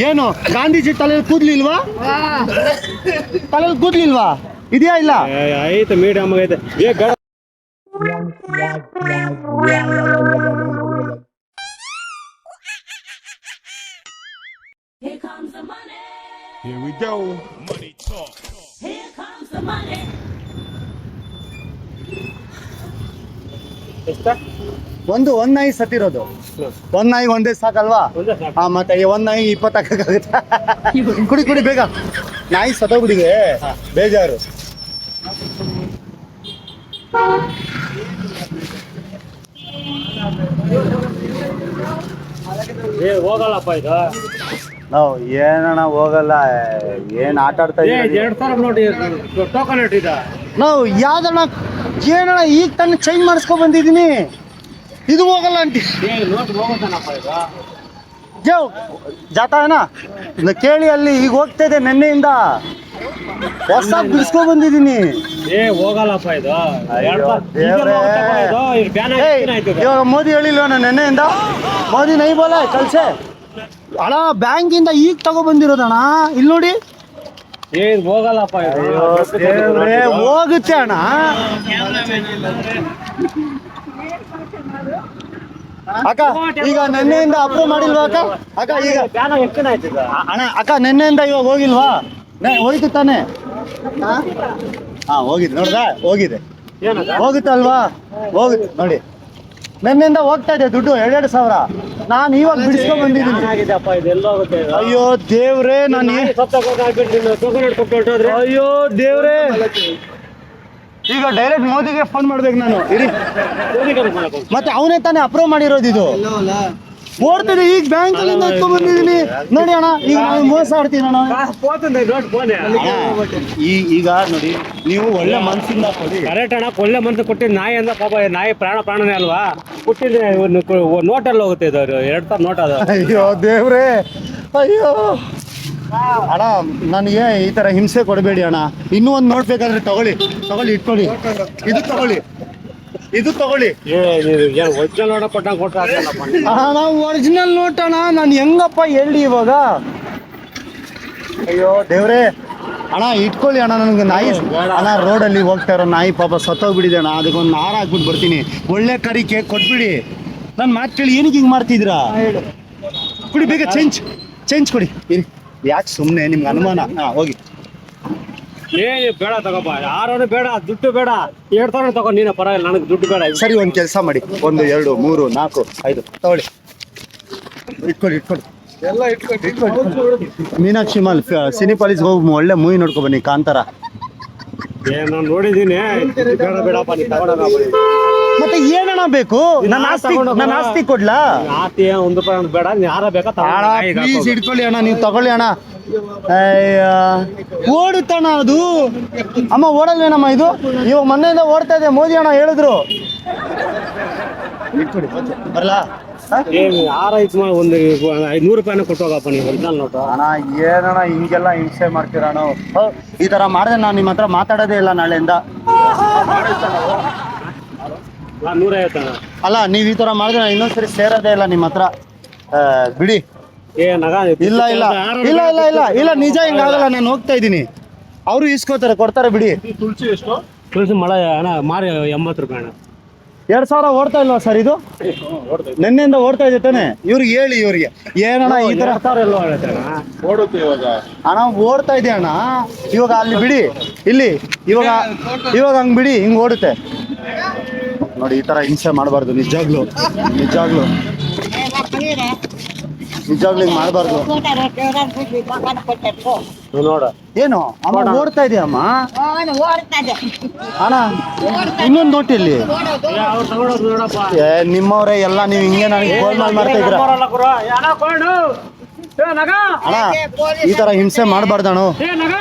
ಏನು ಗಾಂಧೀಜಿ ತಲೆಯಲ್ಲಿ ಕೂದ್ಲಿಲ್ವಾ? ತಲೆಯಲ್ಲಿ ಕೂದ್ಲಿಲ್ವಾ? ಇದೆಯಾ ಇಲ್ಲ? ಐತೆ ಮೀಡಿಯಮ್ ಐತೆ. Here comes the money. Here we go. Money talk. Here comes the money. ಒಂದು ನಾಯಿ ಸತ್ತಿರೋದು. ಒಂದ್ ನಾಯಿ ಒಂದೇ ಸಾಕಲ್ವಾ? ಮತ್ತೆ ಒಂದ್ ನಾಯಿ 20 ಹಾಕಕ್ಕಾಗುತ್ತೆ? ಕುಡಿ ಬೇಗ. ನಾಯಿ ಸತ್ತೋಗ್ಬಿಟ್ಟಿದೆ, ಬೇಜಾರು. ಹೋಗಲ್ಲಪ್ಪ ಇದು. ನಾವು ಏನಣ್ಣ ಹೋಗಲ್ಲ, ಏನ್ ಆಟ ಆಡ್ತಾ ಇದ್ದೀವಿ? 2,000 ನೋಡಿ ಟೋಕನ್ ಇಟ್ಟಿದ್ದ. ನಾವು ಯಾವ್ದಣ್ಣ ಏನಣ್ಣ ಈಗ ತಾನೇ ಚೇಂಜ್ ಮಾಡಿಸ್ಕೊ ಬಂದಿದ್ದೀನಿ. ಇದು ಹೋಗಲ್ಲ ಅಂಟಿ. ನೋಟ್ ಹೋಗುತ್ತಾನಪ್ಪ ಇದು. ಜಾತಾ ಏನಾ ಕೇಳಿ ಅಲ್ಲಿ ಈಗ ಹೋಗ್ತಾ ಇದೆ. ನೆನ್ನೆಯಿಂದ ಹೊಸ ಬಿಡಿಸ್ಕೊ ಬಂದಿದ್ದೀನಿ. ಹೋಗಲ್ಲಪ್ಪ ಇದು. ಇವಾಗ ಮೋದಿ ಹೇಳಿಲ್ವ ನೆನ್ನೆಯಿಂದ? ಮೋದಿ ನೈ ಬೋಲ ಕಲ್ಸೆ ಅಣ್ಣ. ಬ್ಯಾಂಕಿಂದ ಈಗ ತಗೋ ಬಂದಿರೋದಣ್ಣ. ಇಲ್ಲಿ ನೋಡಿ, ಹೋಗಲ್ಲಪ್ಪ ಇದು. ಹೋಗುತ್ತೆ ಅಣ್ಣ. ಅಕ್ಕ ಈಗ ನೆನ್ನೆಯಿಂದ ಅಪ್ರೂವ್ ಮಾಡಿಲ್ವಾ ಅಕ್ಕ? ಅಕ್ಕ ಈಗ ಅಣ್ಣ ಅಕ್ಕ ನೆನ್ನೆಯಿಂದ ಇವಾಗ ಹೋಗಿಲ್ವಾ? ಹೋಯ್ತು ತಾನೆ? ಹೋಗಿದೆ ನೋಡ್ದ, ಹೋಗುತ್ತಲ್ವಾ? ಹೋಗುತ್ತೆ ನೋಡಿ. ನೆನ್ನೆಯಿಂದ ಹೋಗ್ತಾ ಇದೆ ದುಡ್ಡು 2,000. ನಾನು ಇವಾಗ ಬಿಡಿಸ್ಕೊಂಡ್ ಬಂದಿದ್ದೀನಿ. ಅಯ್ಯೋ ದೇವ್ರೇ, ನಾನು ಅಯ್ಯೋ ದೇವ್ರೇ, ಈಗ ಡೈರೆಕ್ಟ್ ಮೋದಿಗೆ ಫೋನ್ ಮಾಡ್ಬೇಕು ನಾನು. ಇರಿ, ಮತ್ತೆ ಅವನೇ ತಾನೇ ಅಪ್ರೂವ್ ಮಾಡಿರೋದು. ಇದು ಓಡ್ತಿದೆ ಈಗ ಬ್ಯಾಂಕ್ ಅಲ್ಲಿಂದ ಎತ್ಕೊಂಡ್ ಬಂದಿದ್ದೀನಿ ನೋಡಿ ಅಣ್ಣ. ಈಗ ನಾವು ಮೋಸ ಆಡ್ತೀನಿ ಅಣ್ಣ. ಈಗ ನೋಡಿ, ನೀವು ಒಳ್ಳೆ ಮನಸ್ಸಿಂದ ಕೊಡಿ. ಕರೆಕ್ಟ್ ಅಣ್ಣ, ಒಳ್ಳೆ ಮನಸ್ಸು ಕೊಟ್ಟಿದ್ದು. ನಾಯಿ ಅಂದ್ರೆ ಪಾಪ, ನಾಯಿ ಪ್ರಾಣನೇ ಅಲ್ವಾ? ಕೊಟ್ಟಿದ್ರೆ ನೋಟಲ್ಲಿ ಹೋಗುತ್ತೆ ಇದು. 2,000 ನೋಟ್ ಅದು. ಅಯ್ಯೋ ದೇವ್ರೇ, ಅಯ್ಯೋ ಅಣ್ಣ, ನನಗೆ ಈ ತರ ಹಿಂಸೆ ಕೊಡಬೇಡಿ ಅಣ್ಣ. ಇನ್ನೂ ಒಂದು ನೋಟ್ ಬೇಕಾದ್ರೆ ತಗೊಳ್ಳಿ ಇಟ್ಕೊಳ್ಳಿ. ಇದು ತಗೊಳ್ಳಿ. ನಾವು ಒರಿಜಿನಲ್ ನೋಟ್ ಅಣ್ಣ. ನಾನು ಹೆಂಗಪ್ಪ ಹೇಳಿ ಇವಾಗ? ಅಯ್ಯೋ ದೇವ್ರೇ ಅಣ್ಣ, ಇಟ್ಕೊಳ್ಳಿ ಅಣ್ಣ. ನನಗೆ ನಾಯಿ ಅಣ್ಣ, ರೋಡಲ್ಲಿ ಹೋಗ್ತಾ ಇರೋ ನಾಯಿ ಪಾಪ ಸತ್ತೋಗ್ಬಿಟ್ಟಿದೆ ಅಣ್ಣ. ಅದಕ್ಕೊಂದು ನಾರ ಹಾಕ್ಬಿಟ್ಟು ಬರ್ತೀನಿ. ಒಳ್ಳೆ ಕರಿ ಕೇಕ್ ಕೊಟ್ಬಿಡಿ. ನನ್ನ ಮಾತು ಕೇಳಿ ಏನಕ್ಕೆ ಹಿಂಗೆ ಮಾಡ್ತಿದ್ದೀರಾ? ಕುಡಿ ಬೇಗ, ಚೇಂಜ್ ಕೊಡಿ. ಯಾಕೆ ಸುಮ್ಮನೆ ನಿಮ್ಗೆ ಅನುಮಾನ? ಹೋಗಿ. ಬೇಡ ತಗೋಬ, ಯಾರು ಬೇಡ, ದುಡ್ಡು ಬೇಡ. 2,000 ತಗೋ ನೀನು, ಪರವಾಗಿಲ್ಲ, ನನಗೆ ದುಡ್ಡು ಬೇಡ. ಸರಿ, ಒಂದು ಕೆಲಸ ಮಾಡಿ, 1 2 3 4 5 ತಗೊಳ್ಳಿ. ಇಟ್ಕೊಳ್ಳಿ. ಎಲ್ಲ ಇಟ್ಕೊಳ್ಳಿ. ಮೀನಾಕ್ಷಿ ಮಾಲ್ ಸಿನಿಪಾಲಿಸ್ ಹೋಗಿ ಒಳ್ಳೆ ಮೂವಿ ನೋಡ್ಕೊ ಬನ್ನಿ, ಕಾಂತಾರ. ನಾನು ನೋಡಿದ್ದೀನಿ. ಬೇಡಪ್ಪ, ನೀನು ತಗೊಳ್ಳೋಣ. ಮತ್ತೆ ಏನಣ್ಣ ಬೇಕು? ನನ್ನ ಆಸ್ತಿ ಕೊಡ್ಲಾ? ಆಸ್ತಿ 1 ರೂಪಾಯಿ ಬೇಡ. ಯಾರ ಬೇಕಾ ಪ್ಲೀಸ್ ಇಟ್ಕೊಳ್ಳಿ ಅಣ್ಣ, ನೀವು ತಗೊಳ್ಳಿ ಅಣ್ಣ. ಓಡುತ್ತಣ್ಣ ಅದು. ಅಮ್ಮ ಓಡಲ್ವೇನಮ್ಮ ಇದು? ಇವಾಗ ಮೊನ್ನೆಯಿಂದ ಓಡ್ತಾ ಇದೆ. ಮೋದಿ ಅಣ್ಣ ಹೇಳಿದ್ರು. ಇಟ್ಕೊಡಿ, ಬರಲಾ? ಯಾರ ಒಂದು 500 ರೂಪಾಯಿನ ಕೊಟ್ಟೋಗಪ್ಪ ನೀವು ಒರಿಜಿನಲ್ ನೋಟು. ಅಣ್ಣ ಏನಣ್ಣ ಹಿಂಗೆಲ್ಲ ಹಿಂಸೆ ಮಾಡ್ತೀರಾ ಅಣ್ಣ? ಈ ಥರ ಮಾಡಿದ್ರೆ ನಾನು ನಿಮ್ಮ ಹತ್ರ ಮಾತಾಡೋದೇ ಇಲ್ಲ ನಾಳೆಯಿಂದ. 150 ಅಲ್ಲ, ನೀವು ಈ ಥರ ಮಾಡಿದ್ರೆ ನಾನು ಇನ್ನೊಂದ್ಸರಿ ಸೇರೋದೇ ಇಲ್ಲ ನಿಮ್ಮ ಹತ್ರ. ಬಿಡಿ. ಇಲ್ಲ ನಿಜ ಹಿಂಗಾಗಲ್ಲ. ನಾನು ಹೋಗ್ತಾ ಇದ್ದೀನಿ. ಅವರು ಇಸ್ಕೋತಾರೆ, ಕೊಡ್ತಾರೆ, ಬಿಡಿ. ತುಳಸಿ ಮಳೆ ಅಣ್ಣ ಮಾರಿ 80 ರೂಪಾಯಿ ಅಣ್ಣ. 2,000 ಓಡ್ತಾ ಇಲ್ವಾ ಸರ್? ಇದು ನೆನ್ನೆಯಿಂದ ಓಡ್ತಾ ಇದೆ ತಾನೆ? ಇವ್ರಿಗೆ ಹೇಳಿ, ಇವ್ರಿಗೆ ಏನಣ್ಣ ಈ ತರ ಓಡುತ್ತೆ ಇವಾಗ. ಅಣ್ಣ ಓಡ್ತಾ ಇದೆ ಅಣ್ಣ. ಇವಾಗ ಅಲ್ಲಿ ಬಿಡಿ, ಇಲ್ಲಿ ಇವಾಗ ಹಂಗ್ ಬಿಡಿ, ಹಿಂಗ್ ಓಡುತ್ತೆ ನೋಡಿ. ಈ ತರ ಹಿಂಸೆ ಮಾಡಬಾರ್ದು. ನಿಜಾಗ್ಲು ಹಿಂಗ್ ಮಾಡಬಾರ್ದು. ನೋಡ ಏನು ಅಮ್ಮ ಓಡ್ತಾ ಇದೆಯಮ್ಮ? ಅಣ್ಣ ಇನ್ನೊಂದು ನೋಟಿಲ್ಲಿ. ನಿಮ್ಮವ್ರೆ ಎಲ್ಲ ನೀವು ಹಿಂಗೆ ನನಗೆ ಗೋಲ್ಮಾಲ್ ಮಾಡ್ತಾ ಇದ್ರ ಅಣ್ಣ. ಈ ತರ ಹಿಂಸೆ ಮಾಡಬಾರ್ದಣ್ಣ.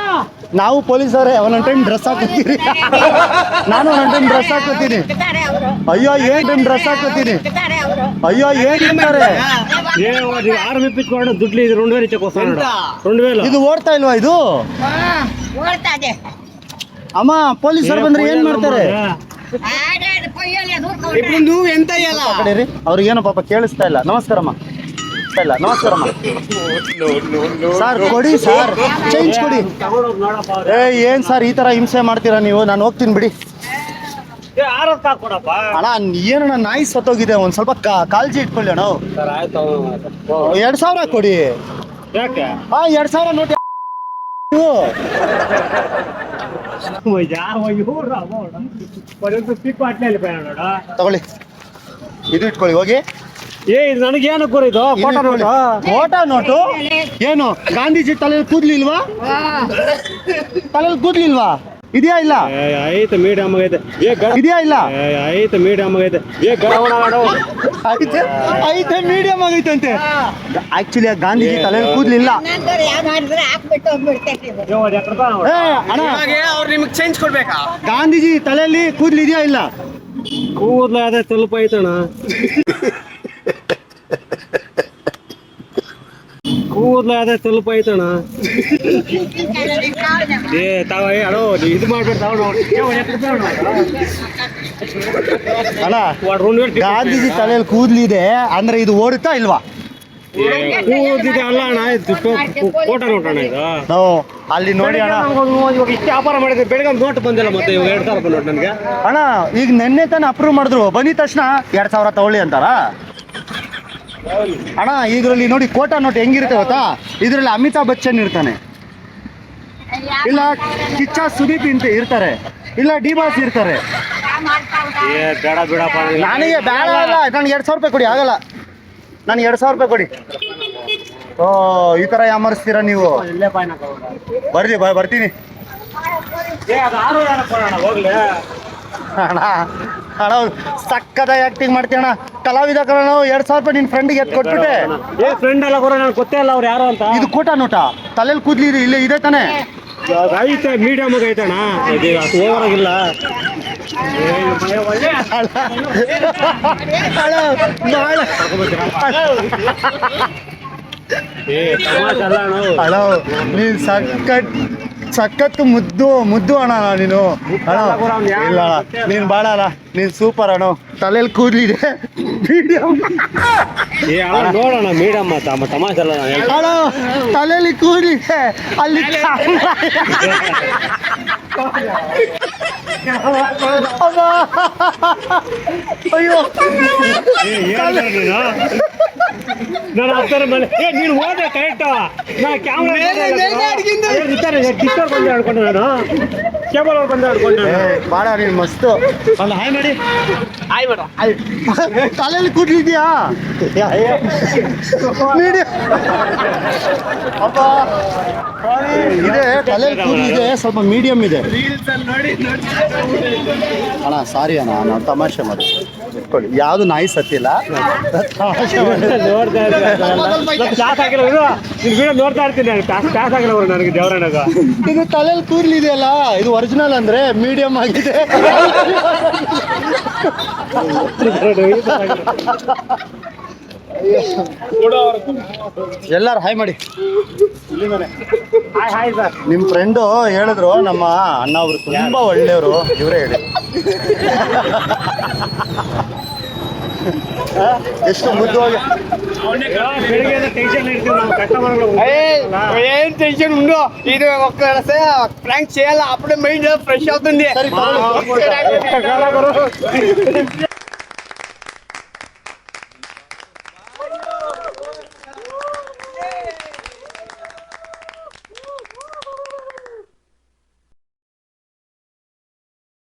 ನಾವು ಪೊಲೀಸರೇ. ಒಂದೊಂದು ಟೈಮ್ ಡ್ರೆಸ್ ಹಾಕೋತೀರಿ. ನಾನು ಒಂದೊಂದು ಟೈಮ್ ಡ್ರೆಸ್ ಹಾಕೋತೀನಿ. ಅಯ್ಯೋ ಏನ್ ಟೈಮ್ ಡ್ರೆಸ್ ಹಾಕೋತೀನಿ. ಅಯ್ಯೋ ಏನ್ ಇರ್ತಾರೆ ಇದು ಓಡ್ತಾ ಇಲ್ವಾ? ಇದು ಅಮ್ಮ ಪೊಲೀಸರು ಬಂದ್ರೆ ಏನ್ ಮಾಡ್ತಾರೆ? ಅವ್ರಿಗೇನೋ ಪಾಪ ಕೇಳಿಸ್ತಾ ಇಲ್ಲ. ನಮಸ್ಕಾರಮ್ಮ. ಇಲ್ಲ ನಮಸ್ಕಾರ ಸರ್ ಕೊಡಿ ಸರ್ ಚೇಂಜ್ ಕೊಡಿ. ತಗೊಂಡೋಗಿ ನೋಡಪ್ಪ ಅವ್ರೆ. ಏನ್ ಸರ್ ಈ ತರ ಹಿಂಸೆ ಮಾಡ್ತೀರಾ ನೀವು? ನಾನು ಹೋಗ್ತೀನಿ ಬಿಡಿ. ಆರೋಗ್ಯ ಹಾಕೊಡಪ್ಪ. ಅಣ್ಣ ಏನಣ್ಣ ನಾಯಿ ಸತ್ತೋಗಿದೆ, ಒಂದ್ ಸ್ವಲ್ಪ ಕಾಳಜಿ ಇಟ್ಕೊಳ್ಳಿ ಅಣ್ಣ. ಸರ್ ಆಯ್ತು. 2000 ಕೊಡಿ. ಯಾಕೆ 2000 ನೋಡಿ ನೀವು. ತಗೊಳ್ಳಿ, ಇದು ಇಟ್ಕೊಳ್ಳಿ ಹೋಗಿ. ಏ ಇದು ನನಗೇನು ಗುರು ಇದು ಫೋಟೋ ನೋಡು. ಫೋಟೋ ನೋಟು ಏನು? ಗಾಂಧೀಜಿ ತಲೆಯಲ್ಲಿ ಕೂದ್ಲಿಲ್ವಾ? ತಲೆಯಲ್ಲಿ ಕೂದ್ಲಿಲ್ವಾ? ಇದೆಯಾ ಇಲ್ಲ? ಆಯ್ತು ಮೀಡಿಯಮ್ ಆಗೈತೆ. ಇದೆಯಾ ಇಲ್ಲ? ಆಯ್ತು ಮೀಡಿಯಮ್ ಆಗೈತೆ. ಗಡವಣ ಮಾಡು. ಐತೆ ಮೀಡಿಯಂ ಆಗೈತಂತೆ. ಆಕ್ಚುಲಿ ಗಾಂಧೀಜಿ ತಲೆಯಲ್ಲಿ ಕೂದ್ಲಿಲ್ಲ. ಅಣ್ಣ ಅವ್ರು ನಿಮ್ಗೆ ಚೇಂಜ್ ಕೊಡ್ಬೇಕಾ? ಗಾಂಧೀಜಿ ತಲೆಯಲ್ಲಿ ಕೂದ್ಲಿದೆಯಾ ಇಲ್ಲ? ಕೂದಲು ಅದೇ ಸ್ವಲ್ಪ ಐತಣ್ಣ. ಕೂದಲು ಅದೇ ಸ್ವಲ್ಪ ಐತಣ್ಣ. ಏ ತಾವ ಅಡೋ ಇದು ಮಾಡ್ಬಿಟ್ಟು ಅಣ್ಣ ಗಾಂಧೀಜಿ ತಲೆಯಲ್ಲಿ ಕೂದ್ಲಿದೆ ಅಂದ್ರೆ ಇದು ಓಡುತ್ತಾ ಇಲ್ವಾ? ಕೂದಿದೆ ಅಲ್ಲ ಅಣ್ಣ, ಫೋಟೋ ನೋಡೋಣ ಇದು. ನಾವು ಅಲ್ಲಿ ನೋಡಿ ಅಣ್ಣ. ಇವಾಗ ಇಷ್ಟು ವ್ಯಾಪಾರ ಮಾಡಿದ್ರೆ ಬೆಳಗ್ಗೆ ನೋಟ್ ಬಂದಿಲ್ಲ, ಮತ್ತೆ ಇವಾಗ 2000 ರೂಪಾಯಿ ನೋಟ್ ನನಗೆ. ಅಣ್ಣ ಈಗ ನೆನ್ನೆ ತಾನೇ ಅಪ್ರೂವ್ ಮಾಡಿದ್ರು, ಬಂದಿದ ತಕ್ಷಣ 2000 ತಗೊಳ್ಳಿ ಅಂತಾರ ಅಣ್ಣ. ಇದ್ರಲ್ಲಿ ನೋಡಿ ಕೋಟಾ ನೋಟ್ ಹೆಂಗಿರುತ್ತೆ ಗೊತ್ತಾ? ಇದ್ರಲ್ಲಿ ಅಮಿತಾಬ್ ಬಚ್ಚನ್ ಇರ್ತಾನೆ, ಇಲ್ಲ ಕಿಚ್ಚ ಸುದೀಪ್ ಅಂತ ಇರ್ತಾರೆ, ಇಲ್ಲ ಡಿ ಬಾಸ್ ಇರ್ತಾರೆ. ಏ ಬೇಡ ಬಿಡಪ್ಪ ನನಗೆ ಬೇಡ ಅಲ್ಲ, ನನ್ಗೆ 2000 ರೂಪಾಯಿ ಕೊಡಿ. ಆಗಲ್ಲ, ನನ್ಗೆ 2000 ರೂಪಾಯಿ ಕೊಡಿ. ಓ ಈ ತರ ಯಾಮರಿಸ್ತೀರಾ ನೀವು? ಇಲ್ಲೇ ಪಾಯ್ನ ಬರ್ತೀನಿ ಏ ಅದು 6 ಕೊಡೋಣ ಹೋಗ್ಲಿ. ಅಣ್ಣ. ಅಣ್ಣ ಸಕ್ಕದಾಗಿ ಆಕ್ಟಿಂಗ್ ಮಾಡ್ತೀಯಣ್ಣ, ಕಲಾವಿದ ಕಣ. 2000 ರೂಪಾಯಿ ನಿನ್ ಫ್ರೆಂಡ್ಗೆ ಎತ್ತು ಕೊಟ್ಬಿಟ್ಟೆ. ಏ ಫ್ರೆಂಡ್ ಎಲ್ಲ ಕೂಡ ನನಗೆ ಗೊತ್ತೇ ಇಲ್ಲ ಅವ್ರು ಯಾರು ಅಂತ. ಇದು ಕೋಟಾ ನೋಟ ತಲೆಯಲ್ಲಿ ಕೂದ್ಲಿ ಇಲ್ಲ ಇದೆ ತಾನೆ? ಐತೆ ಮೀಡಿಯಮ್ ಐತಣ್ಣ, ಇದು ಅಷ್ಟು ಓವರ್ ಆಗಿಲ್ಲ. ಏ ತಮಾಷೆ ಅಲ್ಲ ಅಣ್ಣ. ಅಣ್ಣ ನೀನ್ ಸಖತ್ ಮುದ್ದು ಅಣ್ಣ ನೀನು. ಅಣ್ಣ ಇಲ್ಲ ಅಣ್ಣ, ನೀನ್ ಬಾಳ ಅಣ್ಣ, ನೀನ್ ಸೂಪರ್ ಅಣ್ಣ. ತಲೆಯಲ್ಲಿ ಕೂದ್ಲಿದೆ ಮೀಡಿಯಂ. ಏ ಅಣ್ಣ ನೋಡೋಣ ಮೀಡಿಯಮ್ ತಮಾಷೆ ಅಲ್ಲ ನಾನು ಹೇಳ್ತೀನಿ. ಅಣ್ಣ ತಲೆಯಲ್ಲಿ ಕೂದ್ಲಿದೆ ಅಲ್ಲಿ. ಅಯ್ಯೋ ನಾನು ಹತ್ತರ ಮೇಲೆ ಏ ನೀನು ಹೋದೆ ಕರೆಕ್ಟ್. ನಾ ಕ್ಯಾಮ್ರಾ ಬಂದು ಆಡ್ಕೊಂಡು ನಾನು ಕೇಬಲ್ ಅವ್ರು ಬಂದು ಆಡ್ಕೊಂಡು ಬಾಳ ನೀನ್ ಮಸ್ತು. ಅಲ್ಲ ಹಾಯ್ ಮಾಡಿ. ಆಯ್ ಮೇಡಮ್. ತಲೆಯಲ್ಲಿ ಕೂದ್ಲಿದ್ಯಾ? ಮೀಡಿಯಂ ಇದೆ, ತಲೆಯಲ್ಲಿ ಕೂದಲಿದೆ, ಸ್ವಲ್ಪ ಮೀಡಿಯಂ ಇದೆ ಅಣ್ಣ. ಸಾರಿ ಅಣ್ಣ, ನಾವು ತಮಾಷೆ ಮಾಡಿ ಇಟ್ಕೊಳ್ಳಿ. ಯಾವುದು ನಾಯಿ ಸತ್ತಿಲ್ಲ, ತಮಾಷೆ ಮಾಡಿ. ನೋಡ್ತಾ ಇರ್ತೀನಿ ಕ್ಲಾಸ್ ಆಗಿಲ್ಲ ಇದು ನಿನ್ ವಿಡಿಯೋ ನೋಡ್ತಾ ಇರ್ತೀನಿ. ಕ್ಲಾಸ್ ಆಗಿಲ್ಲ ಅವರು ನನಗೆ ದೇವರನಾಗ. ಇದು ತಲೆಯಲ್ಲಿ ಕೂದಲಿದೆಯಲ್ಲ, ಇದು ಒರಿಜಿನಲ್ ಅಂದ್ರೆ ಮೀಡಿಯಂ ಆಗಿದೆ. ಎಲ್ಲಾರು ಹಾಯ್ ಮಾಡಿ. Hi hi sir. ನಿಮ್ಮ ಫ್ರೆಂಡು ಹೇಳಿದ್ರು ನಮ್ಮ ಅಣ್ಣ ಅವರು ತುಂಬಾ ಒಳ್ಳೆಯವರು, ಇವರೇ ಹೇಳಿ. ಎಷ್ಟು ಮುದ್ದುವಾಗಿ. ಬೆಳಿಗ್ಗೆ ಟೆನ್ಷನ್ ಇರ್ತೀವಿ ನಾವು, ಕಸ್ಟಮರ್ಗಳು ఏం టెన్షన్ ఉండో ఇది ఒక్కసారి ప్రాంక్ చేయాలి అప్పుడే మైండ్ ఫ్రెష్ అవుతుంది ಸರಿ ತಗೊಳ್ಳಿ.